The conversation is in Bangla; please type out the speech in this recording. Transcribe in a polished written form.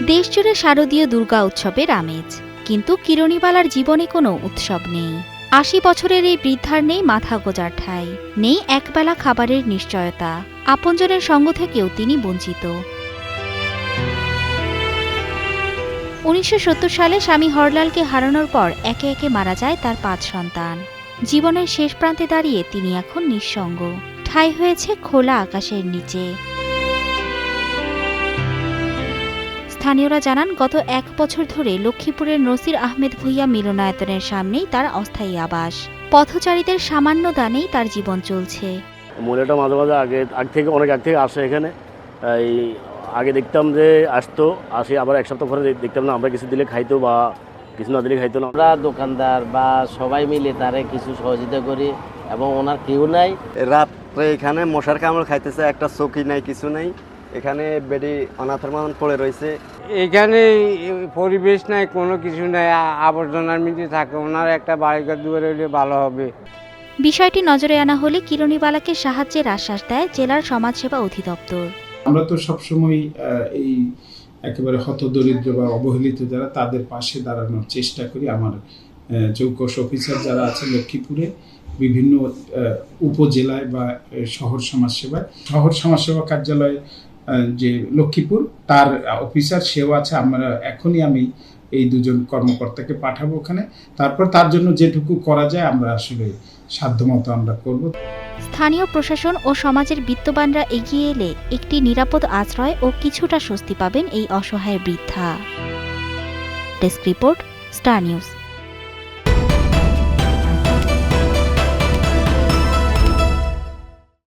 দেশজুড়ে শারদীয় দুর্গা উৎসবের আমেজ, কিন্তু কিরণীবালার জীবনে কোনো উৎসব নেই। ৮০ বছরের এই বৃদ্ধার নেই মাথা গোজার ঠাঁই, নেই একবেলা খাবারের নিশ্চয়তা, আপনজনের সঙ্গ থেকেও তিনি বঞ্চিত। ১৯৭০ সালে স্বামী হরলালকে হারানোর পর একে একে মারা যায় তার ৫ সন্তান। জীবনের শেষ প্রান্তে দাঁড়িয়ে তিনি এখন নিঃসঙ্গ, ঠাঁই হয়েছে খোলা আকাশের নিচে। স্থানীয়রা জানান, গত ১ বছর ধরে লক্ষ্মীপুরের নসির আহমেদ ভূঁইয়া মিলনায়তনের সামনেই তার অস্থায়ী আবাস। পথচারীদের সামান্য দানেই তার জীবন চলছে। মহিলাটা মাঝে মাঝে আগে থেকে অনেক আগে থেকে আসে এখানে। এই আগে দেখতাম যে আসে আবার এক সপ্তাহ পরে দেখতাম না, আমরা কিছু দিলে খাইতো বা কিছু না দিলে খাইতো না। আমরা দোকানদার বা সবাই মিলে তারে কিছু সহযোগিতা করি এবং ওনার কেউ নাই। রাত্রে এখানে মশার কামড় খাইতেছে, একটা চৌকি নাই, কিছু নাই। এখানে বেডি অনাথের মতন পড়ে রয়েছে। এখানে পরিবেশ নাই, কোনো কিছু নাই, আবর্জনার মধ্যে থাকে। ওনার একটা বাড়িঘর দুয়ারে হলে ভালো হবে। বিষয়টি নজরে আনা হলে কিরণীবালাকে সাহায্যের আশ্বাস দেয় জেলার সমাজসেবা অধিদপ্তর। আমরা তো সবসময় এই একেবারে হতদরিদ্র বা অবহেলিত যারা, তাদের পাশে দাঁড়ানোর চেষ্টা করি। আমার চৌকস অফিসার যারা আছে লক্ষ্মীপুরে, বিভিন্ন উপজেলায় বা শহর সমাজসেবা কার্যালয় যে লক্ষ্মীপুর, তার অফিসার সেও আছে। আমি এই দুজন কর্মকর্তাকে পাঠাবো ওখানে। তারপর তার জন্য যেটুকু করা যায় আমরা আসলে সাধ্যমতো আমরা করব। স্থানীয় প্রশাসন ও সমাজের বিত্তবানরা এগিয়ে এলে একটি নিরাপদ আশ্রয় ও কিছুটা স্বস্তি পাবেন এই অসহায় বৃদ্ধা। Desk report, star news.